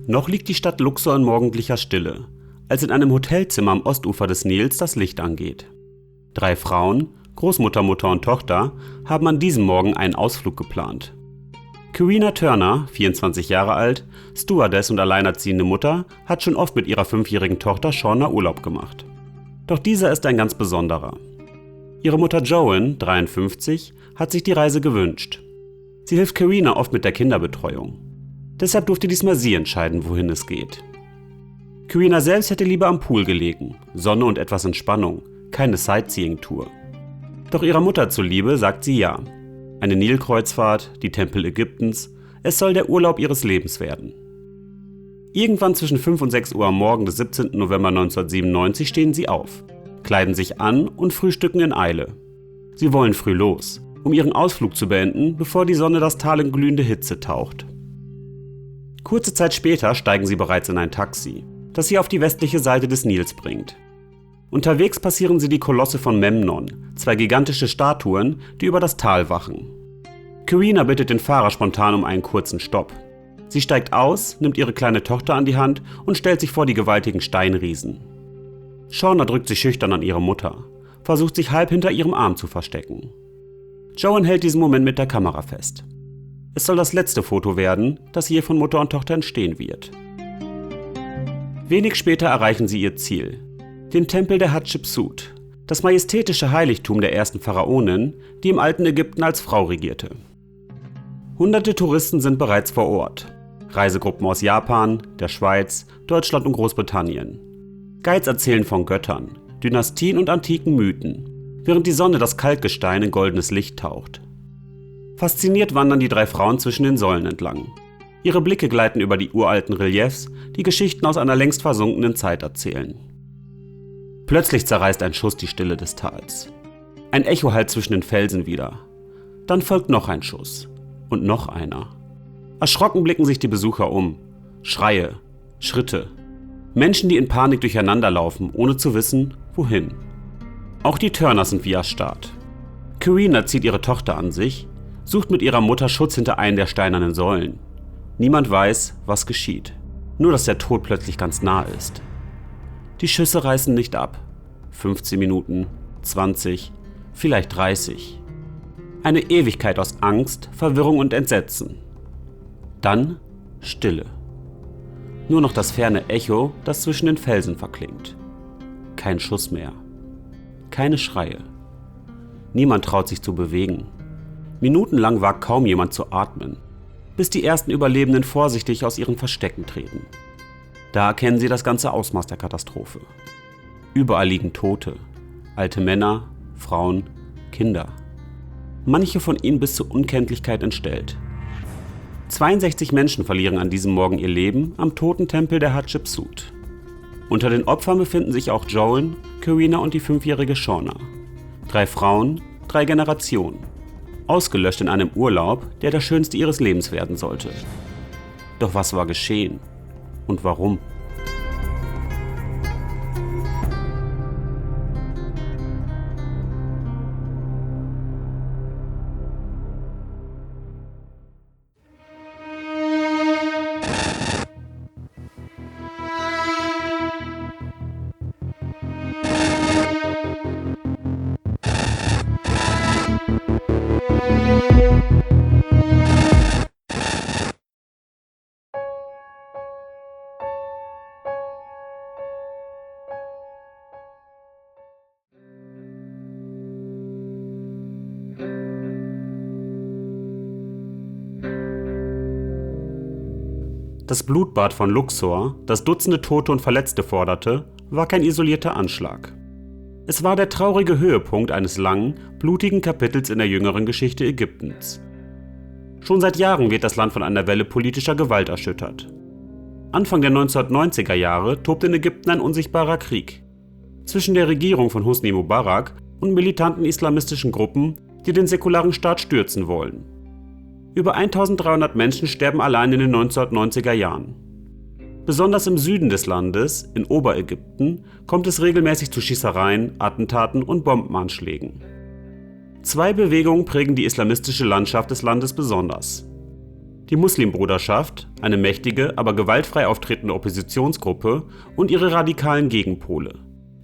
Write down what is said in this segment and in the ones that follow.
Noch liegt die Stadt Luxor in morgendlicher Stille, als in einem Hotelzimmer am Ostufer des Nils das Licht angeht. 3 Frauen, Großmutter, Mutter und Tochter, haben an diesem Morgen einen Ausflug geplant. Karina Turner, 24 Jahre alt, Stewardess und alleinerziehende Mutter, hat schon oft mit ihrer 5-jährigen Tochter Shauna Urlaub gemacht. Doch dieser ist ein ganz besonderer. Ihre Mutter Joan, 53, hat sich die Reise gewünscht. Sie hilft Karina oft mit der Kinderbetreuung. Deshalb durfte diesmal sie entscheiden, wohin es geht. Karina selbst hätte lieber am Pool gelegen, Sonne und etwas Entspannung, keine Sightseeing-Tour. Doch ihrer Mutter zuliebe sagt sie ja. Eine Nilkreuzfahrt, die Tempel Ägyptens, es soll der Urlaub ihres Lebens werden. Irgendwann zwischen 5 und 6 Uhr am Morgen des 17. November 1997 stehen sie auf, kleiden sich an und frühstücken in Eile. Sie wollen früh los, um ihren Ausflug zu beenden, bevor die Sonne das Tal in glühende Hitze taucht. Kurze Zeit später steigen sie bereits in ein Taxi, das sie auf die westliche Seite des Nils bringt. Unterwegs passieren sie die Kolosse von Memnon, 2 gigantische Statuen, die über das Tal wachen. Karina bittet den Fahrer spontan um einen kurzen Stopp. Sie steigt aus, nimmt ihre kleine Tochter an die Hand und stellt sich vor die gewaltigen Steinriesen. Shauna drückt sich schüchtern an ihre Mutter, versucht sich halb hinter ihrem Arm zu verstecken. Joan hält diesen Moment mit der Kamera fest. Es soll das letzte Foto werden, das hier von Mutter und Tochter entstehen wird. Wenig später erreichen sie ihr Ziel, den Tempel der Hatschepsut, das majestätische Heiligtum der ersten Pharaonin, die im alten Ägypten als Frau regierte. Hunderte Touristen sind bereits vor Ort. Reisegruppen aus Japan, der Schweiz, Deutschland und Großbritannien. Guides erzählen von Göttern, Dynastien und antiken Mythen, während die Sonne das Kalkgestein in goldenes Licht taucht. Fasziniert wandern die 3 Frauen zwischen den Säulen entlang. Ihre Blicke gleiten über die uralten Reliefs, die Geschichten aus einer längst versunkenen Zeit erzählen. Plötzlich zerreißt ein Schuss die Stille des Tals. Ein Echo hallt zwischen den Felsen wieder. Dann folgt noch ein Schuss. Und noch einer. Erschrocken blicken sich die Besucher um. Schreie, Schritte. Menschen, die in Panik durcheinanderlaufen, ohne zu wissen, wohin. Auch die Turners sind wie erstarrt. Karina zieht ihre Tochter an sich, sucht mit ihrer Mutter Schutz hinter einen der steinernen Säulen. Niemand weiß, was geschieht. Nur, dass der Tod plötzlich ganz nah ist. Die Schüsse reißen nicht ab. 15 Minuten, 20, vielleicht 30. Eine Ewigkeit aus Angst, Verwirrung und Entsetzen. Dann Stille. Nur noch das ferne Echo, das zwischen den Felsen verklingt. Kein Schuss mehr. Keine Schreie. Niemand traut sich zu bewegen. Minutenlang wagt kaum jemand zu atmen, bis die ersten Überlebenden vorsichtig aus ihren Verstecken treten. Da erkennen sie das ganze Ausmaß der Katastrophe. Überall liegen Tote, alte Männer, Frauen, Kinder. Manche von ihnen bis zur Unkenntlichkeit entstellt. 62 Menschen verlieren an diesem Morgen ihr Leben am Totentempel der Hatschepsut. Unter den Opfern befinden sich auch Joan, Karina und die 5-jährige Shauna. 3 Frauen, 3 Generationen. Ausgelöscht in einem Urlaub, der schönste ihres Lebens werden sollte. Doch was war geschehen? Und warum? Das Blutbad von Luxor, das Dutzende Tote und Verletzte forderte, war kein isolierter Anschlag. Es war der traurige Höhepunkt eines langen, blutigen Kapitels in der jüngeren Geschichte Ägyptens. Schon seit Jahren wird das Land von einer Welle politischer Gewalt erschüttert. Anfang der 1990er Jahre tobte in Ägypten ein unsichtbarer Krieg zwischen der Regierung von Hosni Mubarak und militanten islamistischen Gruppen, die den säkularen Staat stürzen wollen. Über 1300 Menschen sterben allein in den 1990er Jahren. Besonders im Süden des Landes, in Oberägypten, kommt es regelmäßig zu Schießereien, Attentaten und die Muslimbruderschaft, eine mächtige, aber gewaltfrei auftretende Oppositionsgruppe, und ihre radikalen Gegenpole,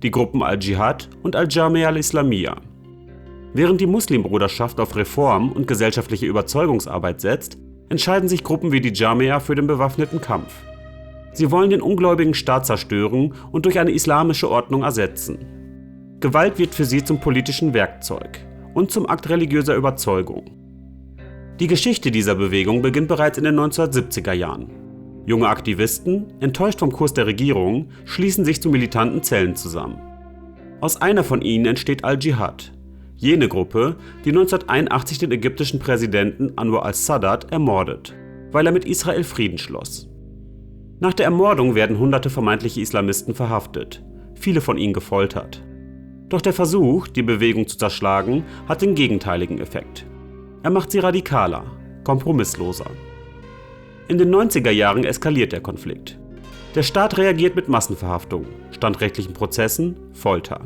die Gruppen Al-Dschihad und Al-Jamia al-Islamiyya. Während die Muslimbruderschaft auf Reform und gesellschaftliche Überzeugungsarbeit setzt, entscheiden sich Gruppen wie die Jamia für den bewaffneten Kampf. Sie wollen den ungläubigen Staat zerstören und durch eine islamische Ordnung ersetzen. Gewalt wird für sie zum politischen Werkzeug und zum Akt religiöser Überzeugung. Die Geschichte dieser Bewegung beginnt bereits in den 1970er Jahren. Junge Aktivisten, enttäuscht vom Kurs der Regierung, schließen sich zu militanten Zellen zusammen. Aus einer von ihnen entsteht Al-Dschihad, jene Gruppe, die 1981 den ägyptischen Präsidenten Anwar al-Sadat ermordet, weil er mit Israel Frieden schloss. Nach der Ermordung werden hunderte vermeintliche Islamisten verhaftet, viele von ihnen gefoltert. Doch der Versuch, die Bewegung zu zerschlagen, hat den gegenteiligen Effekt. Er macht sie radikaler, kompromissloser. In den 90er Jahren eskaliert der Konflikt. Der Staat reagiert mit Massenverhaftungen, standrechtlichen Prozessen, Folter.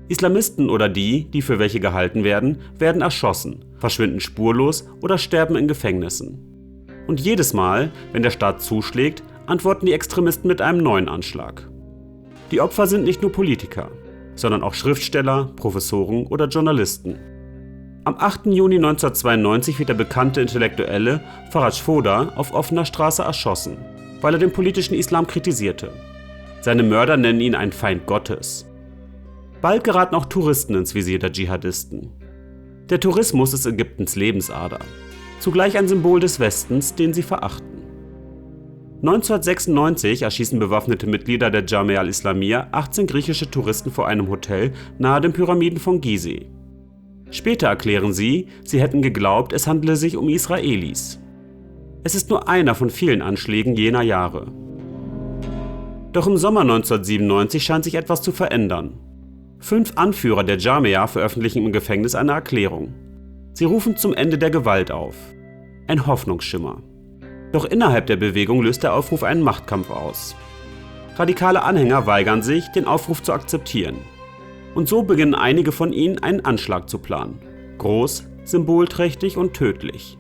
Islamisten oder die für welche gehalten werden, werden erschossen, verschwinden spurlos oder sterben in Gefängnissen. Und jedes Mal, wenn der Staat zuschlägt, antworten die Extremisten mit einem neuen Anschlag. Die Opfer sind nicht nur Politiker, sondern auch Schriftsteller, Professoren oder Journalisten. Am 8. Juni 1992 wird der bekannte Intellektuelle Faraj Foda auf offener Straße erschossen, weil er den politischen Islam kritisierte. Seine Mörder nennen ihn einen Feind Gottes. Bald geraten auch Touristen ins Visier der Dschihadisten. Der Tourismus ist Ägyptens Lebensader, zugleich ein Symbol des Westens, den sie verachten. 1996 erschießen bewaffnete Mitglieder der Jamia al-Islamiyya 18 griechische Touristen vor einem Hotel nahe den Pyramiden von Gizeh. Später erklären sie hätten geglaubt, es handele sich um Israelis. Es ist nur einer von vielen Anschlägen jener Jahre. Doch im Sommer 1997 scheint sich etwas zu verändern. 5 Anführer der Jamia veröffentlichen im Gefängnis eine Erklärung. Sie rufen zum Ende der Gewalt auf. Ein Hoffnungsschimmer. Doch innerhalb der Bewegung löst der Aufruf einen Machtkampf aus. Radikale Anhänger weigern sich, den Aufruf zu akzeptieren. Und so beginnen einige von ihnen, einen Anschlag zu planen. Groß, symbolträchtig und tödlich.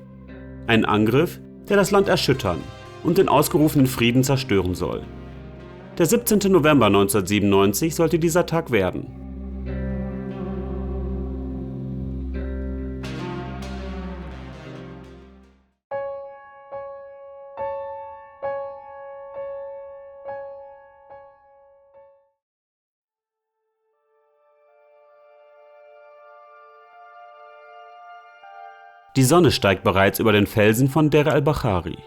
Ein Angriff, der das Land erschüttern und den ausgerufenen Frieden zerstören soll. Der 17. November 1997 sollte dieser Tag werden. Die Sonne steigt bereits über den Felsen von Deir al-Bakhari.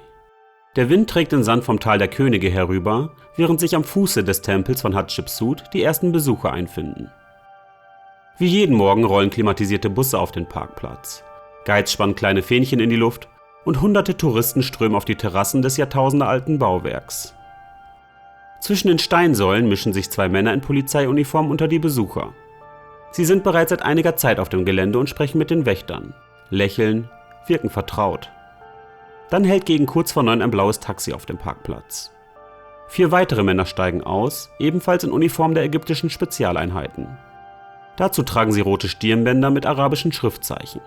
Der Wind trägt den Sand vom Tal der Könige herüber, während sich am Fuße des Tempels von Hatschepsut die ersten Besucher einfinden. Wie jeden Morgen rollen klimatisierte Busse auf den Parkplatz. Guides spannen kleine Fähnchen in die Luft und hunderte Touristen strömen auf die Terrassen des jahrtausendealten Bauwerks. Zwischen den Steinsäulen mischen sich 2 Männer in Polizeiuniform unter die Besucher. Sie sind bereits seit einiger Zeit auf dem Gelände und sprechen mit den Wächtern. Lächeln, wirken vertraut. Dann hält gegen kurz vor 9 ein blaues Taxi auf dem Parkplatz. 4 weitere Männer steigen aus, ebenfalls in Uniform der ägyptischen Spezialeinheiten. Dazu tragen sie rote Stirnbänder mit arabischen Schriftzeichen.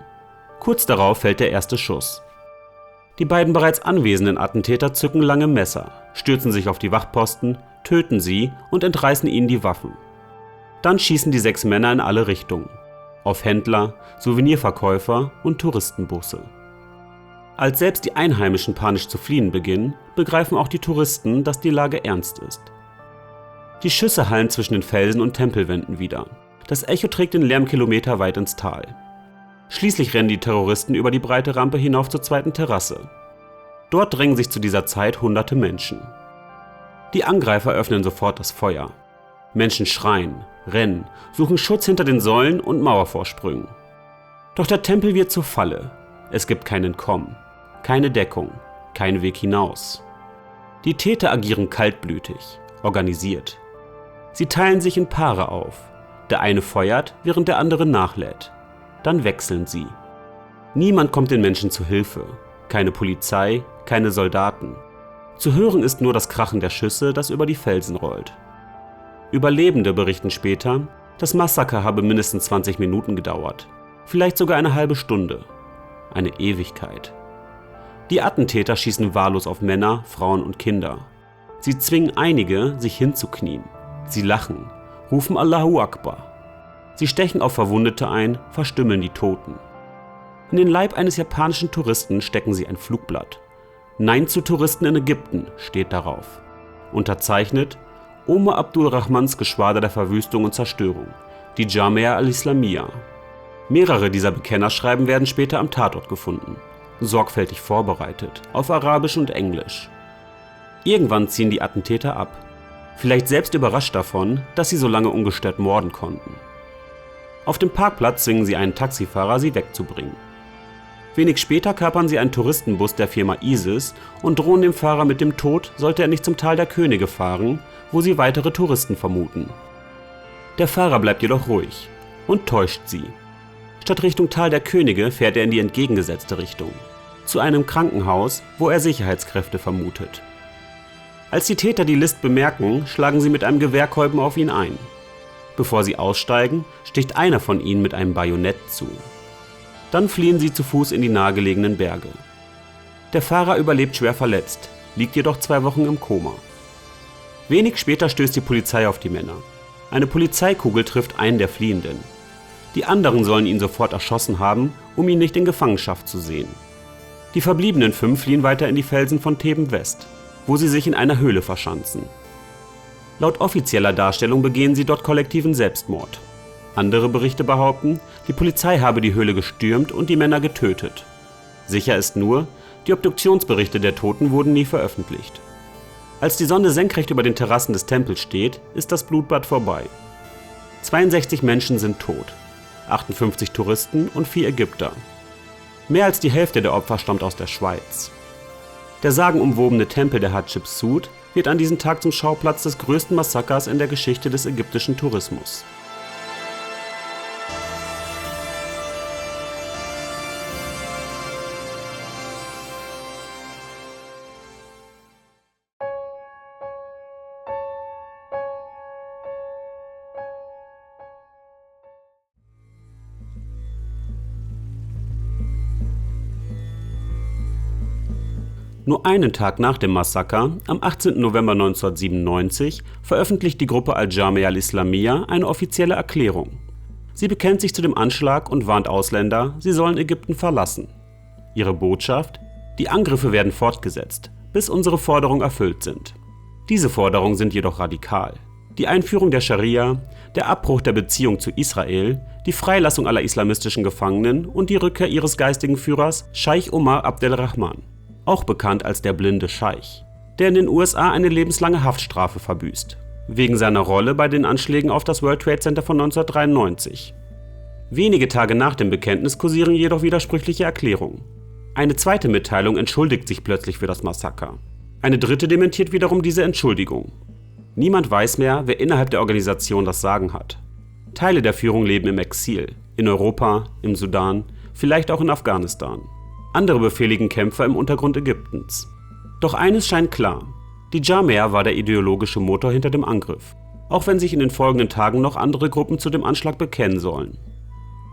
Kurz darauf fällt der erste Schuss. Die beiden bereits anwesenden Attentäter zücken lange Messer, stürzen sich auf die Wachposten, töten sie und entreißen ihnen die Waffen. Dann schießen die 6 Männer in alle Richtungen. Auf Händler, Souvenirverkäufer und Touristenbusse. Als selbst die Einheimischen panisch zu fliehen beginnen, begreifen auch die Touristen, dass die Lage ernst ist. Die Schüsse hallen zwischen den Felsen und Tempelwänden wieder. Das Echo trägt den Lärm kilometerweit ins Tal. Schließlich rennen die Terroristen über die breite Rampe hinauf zur zweiten Terrasse. Dort drängen sich zu dieser Zeit hunderte Menschen. Die Angreifer öffnen sofort das Feuer. Menschen schreien, rennen, suchen Schutz hinter den Säulen und Mauervorsprüngen. Doch der Tempel wird zur Falle. Es gibt kein Entkommen, keine Deckung, keinen Weg hinaus. Die Täter agieren kaltblütig, organisiert. Sie teilen sich in Paare auf. Der eine feuert, während der andere nachlädt. Dann wechseln sie. Niemand kommt den Menschen zu Hilfe. Keine Polizei, keine Soldaten. Zu hören ist nur das Krachen der Schüsse, das über die Felsen rollt. Überlebende berichten später, das Massaker habe mindestens 20 Minuten gedauert, vielleicht sogar eine halbe Stunde, eine Ewigkeit. Die Attentäter schießen wahllos auf Männer, Frauen und Kinder. Sie zwingen einige, sich hinzuknien. Sie lachen, rufen Allahu Akbar. Sie stechen auf Verwundete ein, verstümmeln die Toten. In den Leib eines japanischen Touristen stecken sie ein Flugblatt. Nein zu Touristen in Ägypten steht darauf. Unterzeichnet Omar Abdul Rahmans Geschwader der Verwüstung und Zerstörung, die Jamia al-Islamiyya. Mehrere dieser Bekennerschreiben werden später am Tatort gefunden, sorgfältig vorbereitet, auf Arabisch und Englisch. Irgendwann ziehen die Attentäter ab, vielleicht selbst überrascht davon, dass sie so lange ungestört morden konnten. Auf dem Parkplatz zwingen sie einen Taxifahrer, sie wegzubringen. Wenig später kapern sie einen Touristenbus der Firma ISIS und drohen dem Fahrer mit dem Tod, sollte er nicht zum Tal der Könige fahren, wo sie weitere Touristen vermuten. Der Fahrer bleibt jedoch ruhig und täuscht sie. Statt Richtung Tal der Könige fährt er in die entgegengesetzte Richtung, zu einem Krankenhaus, wo er Sicherheitskräfte vermutet. Als die Täter die List bemerken, schlagen sie mit einem Gewehrkolben auf ihn ein. Bevor sie aussteigen, sticht einer von ihnen mit einem Bajonett zu. Dann fliehen sie zu Fuß in die nahegelegenen Berge. Der Fahrer überlebt schwer verletzt, liegt jedoch 2 Wochen im Koma. Wenig später stößt die Polizei auf die Männer. Eine Polizeikugel trifft einen der Fliehenden. Die anderen sollen ihn sofort erschossen haben, um ihn nicht in Gefangenschaft zu sehen. Die verbliebenen 5 fliehen weiter in die Felsen von Theben West, wo sie sich in einer Höhle verschanzen. Laut offizieller Darstellung begehen sie dort kollektiven Selbstmord. Andere Berichte behaupten, die Polizei habe die Höhle gestürmt und die Männer getötet. Sicher ist nur, die Obduktionsberichte der Toten wurden nie veröffentlicht. Als die Sonne senkrecht über den Terrassen des Tempels steht, ist das Blutbad vorbei. 62 Menschen sind tot, 58 Touristen und 4 Ägypter. Mehr als die Hälfte der Opfer stammt aus der Schweiz. Der sagenumwobene Tempel der Hatschepsut wird an diesem Tag zum Schauplatz des größten Massakers in der Geschichte des ägyptischen Tourismus. Nur einen Tag nach dem Massaker, am 18. November 1997, veröffentlicht die Gruppe Al-Jamia al-Islamiyya eine offizielle Erklärung. Sie bekennt sich zu dem Anschlag und warnt Ausländer, sie sollen Ägypten verlassen. Ihre Botschaft: Die Angriffe werden fortgesetzt, bis unsere Forderungen erfüllt sind. Diese Forderungen sind jedoch radikal. Die Einführung der Scharia, der Abbruch der Beziehung zu Israel, die Freilassung aller islamistischen Gefangenen und die Rückkehr ihres geistigen Führers Scheich Omar Abdel Rahman, auch bekannt als der blinde Scheich, der in den USA eine lebenslange Haftstrafe verbüßt, wegen seiner Rolle bei den Anschlägen auf das World Trade Center von 1993. Wenige Tage nach dem Bekenntnis kursieren jedoch widersprüchliche Erklärungen. Eine zweite Mitteilung entschuldigt sich plötzlich für das Massaker. Eine dritte dementiert wiederum diese Entschuldigung. Niemand weiß mehr, wer innerhalb der Organisation das Sagen hat. Teile der Führung leben im Exil, in Europa, im Sudan, vielleicht auch in Afghanistan. Andere befehligen Kämpfer im Untergrund Ägyptens. Doch eines scheint klar: Die Jamia war der ideologische Motor hinter dem Angriff, auch wenn sich in den folgenden Tagen noch andere Gruppen zu dem Anschlag bekennen sollen.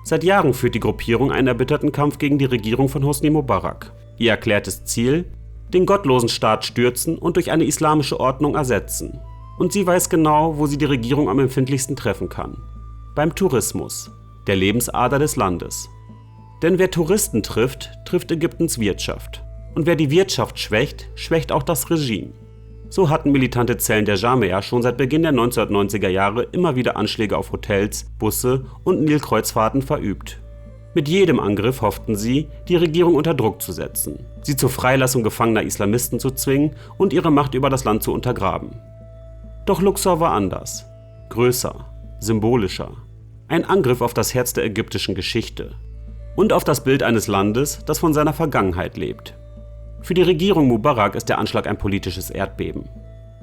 Seit Jahren führt die Gruppierung einen erbitterten Kampf gegen die Regierung von Hosni Mubarak. Ihr erklärtes Ziel: den gottlosen Staat stürzen und durch eine islamische Ordnung ersetzen. Und sie weiß genau, wo sie die Regierung am empfindlichsten treffen kann: beim Tourismus, der Lebensader des Landes. Denn wer Touristen trifft, trifft Ägyptens Wirtschaft. Und wer die Wirtschaft schwächt, schwächt auch das Regime. So hatten militante Zellen der Jamia schon seit Beginn der 1990er Jahre immer wieder Anschläge auf Hotels, Busse und Nilkreuzfahrten verübt. Mit jedem Angriff hofften sie, die Regierung unter Druck zu setzen, sie zur Freilassung gefangener Islamisten zu zwingen und ihre Macht über das Land zu untergraben. Doch Luxor war anders, größer, symbolischer. Ein Angriff auf das Herz der ägyptischen Geschichte. Und auf das Bild eines Landes, das von seiner Vergangenheit lebt. Für die Regierung Mubarak ist der Anschlag ein politisches Erdbeben.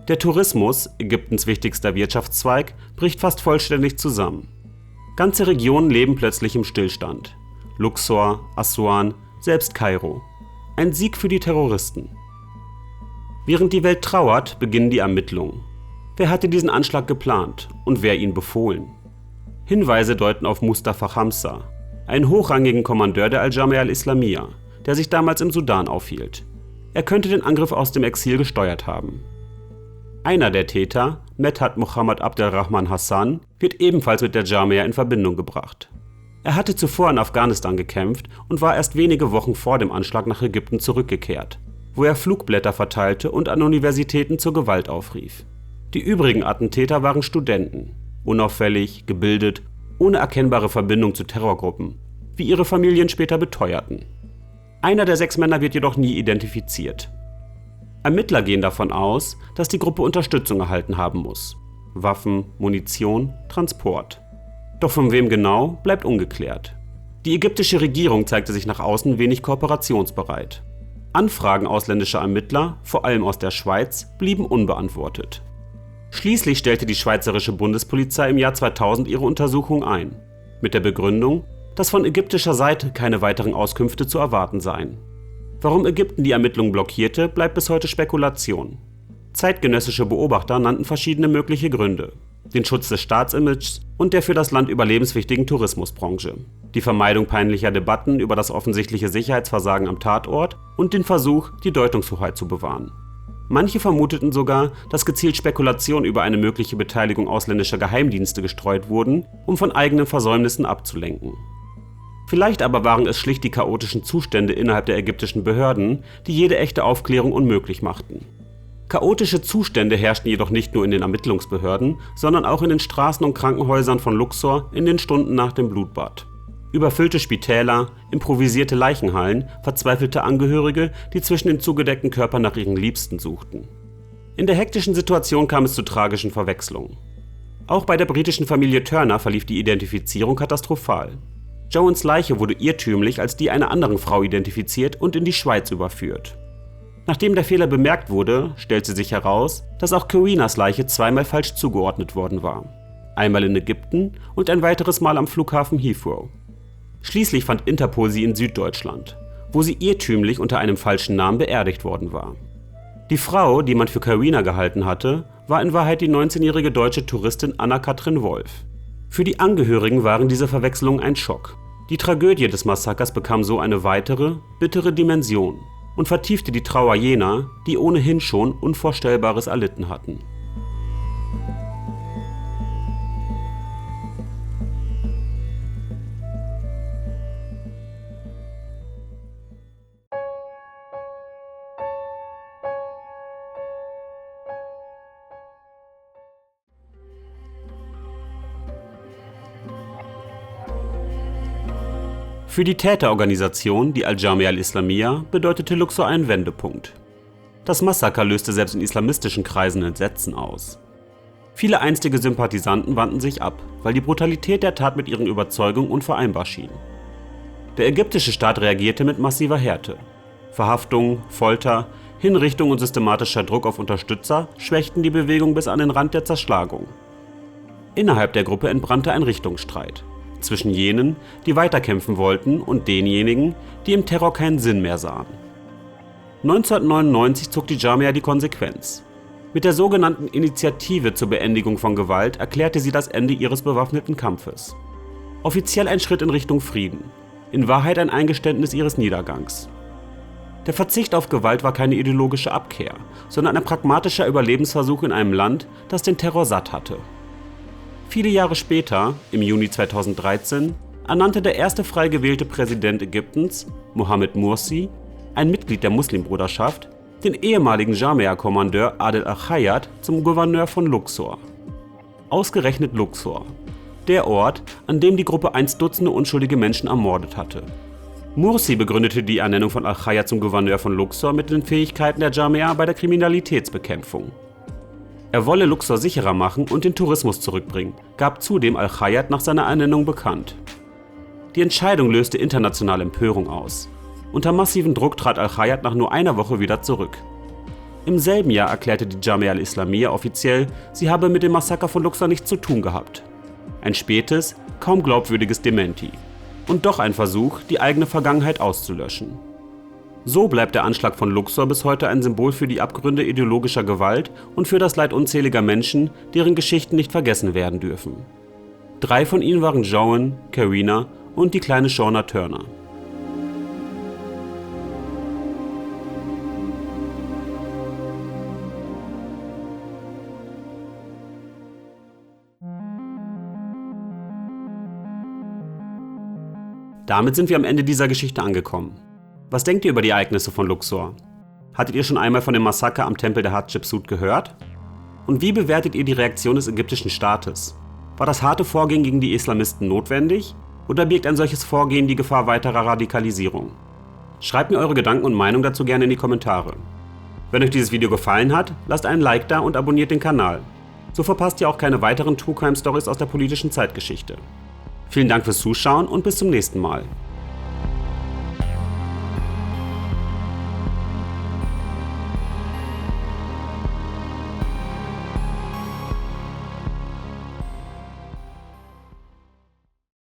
Der Tourismus, Ägyptens wichtigster Wirtschaftszweig, bricht fast vollständig zusammen. Ganze Regionen leben plötzlich im Stillstand. Luxor, Assuan, selbst Kairo. Ein Sieg für die Terroristen. Während die Welt trauert, beginnen die Ermittlungen. Wer hatte diesen Anschlag geplant und wer ihn befohlen? Hinweise deuten auf Mustafa Hamza, einen hochrangigen Kommandeur der Al-Jamia al-Islamiyya, der sich damals im Sudan aufhielt. Er könnte den Angriff aus dem Exil gesteuert haben. Einer der Täter, Medhat Mohammad Abdelrahman Hassan, wird ebenfalls mit der Jamia in Verbindung gebracht. Er hatte zuvor in Afghanistan gekämpft und war erst wenige Wochen vor dem Anschlag nach Ägypten zurückgekehrt, wo er Flugblätter verteilte und an Universitäten zur Gewalt aufrief. Die übrigen Attentäter waren Studenten, unauffällig, gebildet, ohne erkennbare Verbindung zu Terrorgruppen, wie ihre Familien später beteuerten. Einer der 6 Männer wird jedoch nie identifiziert. Ermittler gehen davon aus, dass die Gruppe Unterstützung erhalten haben muss. Waffen, Munition, Transport. Doch von wem genau, bleibt ungeklärt. Die ägyptische Regierung zeigte sich nach außen wenig kooperationsbereit. Anfragen ausländischer Ermittler, vor allem aus der Schweiz, blieben unbeantwortet. Schließlich stellte die schweizerische Bundespolizei im Jahr 2000 ihre Untersuchung ein, mit der Begründung, dass von ägyptischer Seite keine weiteren Auskünfte zu erwarten seien. Warum Ägypten die Ermittlungen blockierte, bleibt bis heute Spekulation. Zeitgenössische Beobachter nannten verschiedene mögliche Gründe: den Schutz des Staatsimages und der für das Land überlebenswichtigen Tourismusbranche, die Vermeidung peinlicher Debatten über das offensichtliche Sicherheitsversagen am Tatort und den Versuch, die Deutungshoheit zu bewahren. Manche vermuteten sogar, dass gezielt Spekulationen über eine mögliche Beteiligung ausländischer Geheimdienste gestreut wurden, um von eigenen Versäumnissen abzulenken. Vielleicht aber waren es schlicht die chaotischen Zustände innerhalb der ägyptischen Behörden, die jede echte Aufklärung unmöglich machten. Chaotische Zustände herrschten jedoch nicht nur in den Ermittlungsbehörden, sondern auch in den Straßen und Krankenhäusern von Luxor in den Stunden nach dem Blutbad. Überfüllte Spitäler, improvisierte Leichenhallen, verzweifelte Angehörige, die zwischen den zugedeckten Körpern nach ihren Liebsten suchten. In der hektischen Situation kam es zu tragischen Verwechslungen. Auch bei der britischen Familie Turner verlief die Identifizierung katastrophal. Joans Leiche wurde irrtümlich als die einer anderen Frau identifiziert und in die Schweiz überführt. Nachdem der Fehler bemerkt wurde, stellte sich heraus, dass auch Karenas Leiche zweimal falsch zugeordnet worden war. Einmal in Ägypten und ein weiteres Mal am Flughafen Heathrow. Schließlich fand Interpol sie in Süddeutschland, wo sie irrtümlich unter einem falschen Namen beerdigt worden war. Die Frau, die man für Karena gehalten hatte, war in Wahrheit die 19-jährige deutsche Touristin Anna-Kathrin Wolf. Für die Angehörigen waren diese Verwechslungen ein Schock. Die Tragödie des Massakers bekam so eine weitere, bittere Dimension und vertiefte die Trauer jener, die ohnehin schon Unvorstellbares erlitten hatten. Für die Täterorganisation, die Al-Jamia al-Islamiyya, bedeutete Luxor einen Wendepunkt. Das Massaker löste selbst in islamistischen Kreisen Entsetzen aus. Viele einstige Sympathisanten wandten sich ab, weil die Brutalität der Tat mit ihren Überzeugungen unvereinbar schien. Der ägyptische Staat reagierte mit massiver Härte. Verhaftungen, Folter, Hinrichtung und systematischer Druck auf Unterstützer schwächten die Bewegung bis an den Rand der Zerschlagung. Innerhalb der Gruppe entbrannte ein Richtungsstreit zwischen jenen, die weiterkämpfen wollten, und denjenigen, die im Terror keinen Sinn mehr sahen. 1999 zog die Jamia die Konsequenz. Mit der sogenannten Initiative zur Beendigung von Gewalt erklärte sie das Ende ihres bewaffneten Kampfes. Offiziell ein Schritt in Richtung Frieden, in Wahrheit ein Eingeständnis ihres Niedergangs. Der Verzicht auf Gewalt war keine ideologische Abkehr, sondern ein pragmatischer Überlebensversuch in einem Land, das den Terror satt hatte. Viele Jahre später, im Juni 2013, ernannte der erste frei gewählte Präsident Ägyptens, Mohamed Morsi, ein Mitglied der Muslimbruderschaft, den ehemaligen Jamia-Kommandeur Adel al-Khayyat zum Gouverneur von Luxor. Ausgerechnet Luxor, der Ort, an dem die Gruppe einst Dutzende unschuldige Menschen ermordet hatte. Morsi begründete die Ernennung von al-Khayyat zum Gouverneur von Luxor mit den Fähigkeiten der Jamia bei der Kriminalitätsbekämpfung. Er wolle Luxor sicherer machen und den Tourismus zurückbringen, gab zudem al-Khayyat nach seiner Ernennung bekannt. Die Entscheidung löste internationale Empörung aus. Unter massivem Druck trat al-Khayyat nach nur einer Woche wieder zurück. Im selben Jahr erklärte die Jamia al-Islamiyya offiziell, sie habe mit dem Massaker von Luxor nichts zu tun gehabt. Ein spätes, kaum glaubwürdiges Dementi. Und doch ein Versuch, die eigene Vergangenheit auszulöschen. So bleibt der Anschlag von Luxor bis heute ein Symbol für die Abgründe ideologischer Gewalt und für das Leid unzähliger Menschen, deren Geschichten nicht vergessen werden dürfen. 3 von ihnen waren Joan, Karena und die kleine Shauna Turner. Damit sind wir am Ende dieser Geschichte angekommen. Was denkt ihr über die Ereignisse von Luxor? Hattet ihr schon einmal von dem Massaker am Tempel der Hatschepsut gehört? Und wie bewertet ihr die Reaktion des ägyptischen Staates? War das harte Vorgehen gegen die Islamisten notwendig oder birgt ein solches Vorgehen die Gefahr weiterer Radikalisierung? Schreibt mir eure Gedanken und Meinung dazu gerne in die Kommentare. Wenn euch dieses Video gefallen hat, lasst einen Like da und abonniert den Kanal. So verpasst ihr auch keine weiteren True Crime Stories aus der politischen Zeitgeschichte. Vielen Dank fürs Zuschauen und bis zum nächsten Mal.